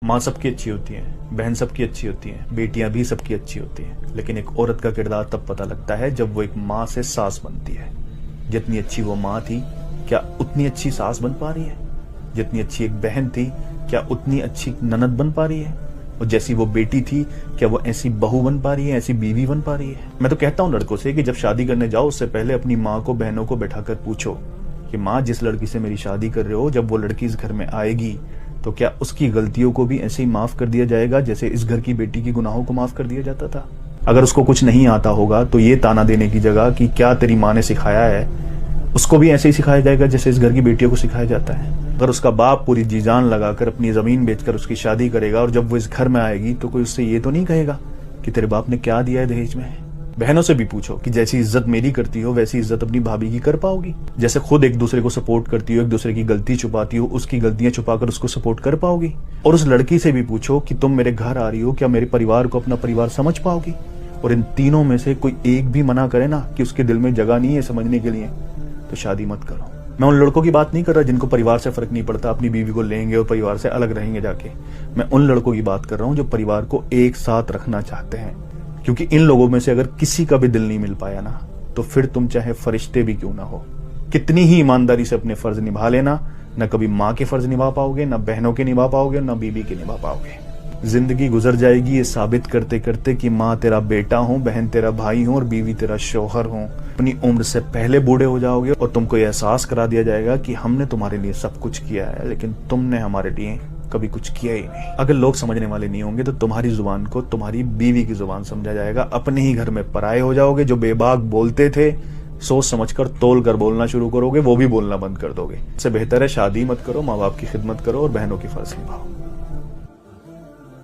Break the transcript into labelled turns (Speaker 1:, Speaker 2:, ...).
Speaker 1: माँ सबकी अच्छी होती है, बहन सबकी अच्छी होती है, बेटियां भी सबकी अच्छी होती हैं, लेकिन एक औरत का किरदार तब पता लगता है जब वो एक माँ से सास बनती है। जितनी अच्छी वो माँ थी, क्या उतनी अच्छी सास बन पा रही है? जितनी अच्छी एक बहन थी, क्या उतनी अच्छी ननद बन पा रही है? और जैसी वो बेटी थी, क्या वो ऐसी बहू बन पा रही है, ऐसी बीवी बन पा रही है? मैं तो कहता हूँ लड़कों से कि जब शादी करने जाओ उससे पहले अपनी माँ को, बहनों को बैठाकर पूछो कि माँ, जिस लड़की से मेरी शादी कर रहे हो, जब वो लड़की इस घर में आएगी तो क्या उसकी गलतियों को भी ऐसे ही माफ कर दिया जाएगा जैसे इस घर की बेटी की गुनाहों को माफ कर दिया जाता था? अगर उसको कुछ नहीं आता होगा तो ये ताना देने की जगह कि क्या तेरी माँ ने सिखाया है, उसको भी ऐसे ही सिखाया जाएगा जैसे इस घर की बेटियों को सिखाया जाता है। अगर उसका बाप पूरी जी जान लगाकर अपनी जमीन बेचकर उसकी शादी करेगा और जब वो इस घर में आएगी तो कोई उससे ये तो नहीं कहेगा कि तेरे बाप ने क्या दिया है दहेज में? बहनों से भी पूछो कि जैसी इज्जत मेरी करती हो वैसी इज्जत अपनी भाभी की कर पाओगी? जैसे खुद एक दूसरे को सपोर्ट करती हो, एक दूसरे की गलती छुपाती हो, उसकी गलतियां छुपाकर उसको सपोर्ट कर पाओगी? और उस लड़की से भी पूछो कि तुम मेरे घर आ रही हो, क्या मेरे परिवार को अपना परिवार समझ पाओगी? और इन तीनों में से कोई एक भी मना करे ना कि उसके दिल में जगह नहीं है समझने के लिए, तो शादी मत करो। मैं उन लड़कों की बात नहीं कर रहा जिनको परिवार से फर्क नहीं पड़ता, अपनी बीवी को लेंगे और परिवार से अलग रहेंगे जाके। मैं उन लड़कों की बात कर रहा हूं जो परिवार को एक साथ रखना चाहते हैं, क्योंकि इन लोगों में से अगर किसी का भी दिल नहीं मिल पाया ना, तो फिर तुम चाहे फरिश्ते भी क्यों ना हो, कितनी ही ईमानदारी से अपने फर्ज निभा लेना, न कभी माँ के फर्ज निभा पाओगे, न बहनों के निभा पाओगे, न बीबी के निभा पाओगे। जिंदगी गुजर जाएगी ये साबित करते करते कि माँ तेरा बेटा हूँ, बहन तेरा भाई हूँ और बीवी तेरा शौहर हूँ। अपनी उम्र से पहले बूढ़े हो जाओगे और तुमको ये एहसास करा दिया जाएगा कि हमने तुम्हारे लिए सब कुछ किया है, लेकिन तुमने हमारे लिए कभी कुछ किया ही नहीं। अगर लोग समझने वाले नहीं होंगे तो तुम्हारी जुबान को तुम्हारी बीवी की जुबान समझा जाएगा। अपने ही घर में पराये हो जाओगे। जो बेबाक बोलते थे, सोच समझकर तोल कर बोलना शुरू करोगे, वो भी बोलना बंद कर दोगे। इससे बेहतर है शादी मत करो, माँ बाप की खिदमत करो और बहनों की फर्ज निभाओ।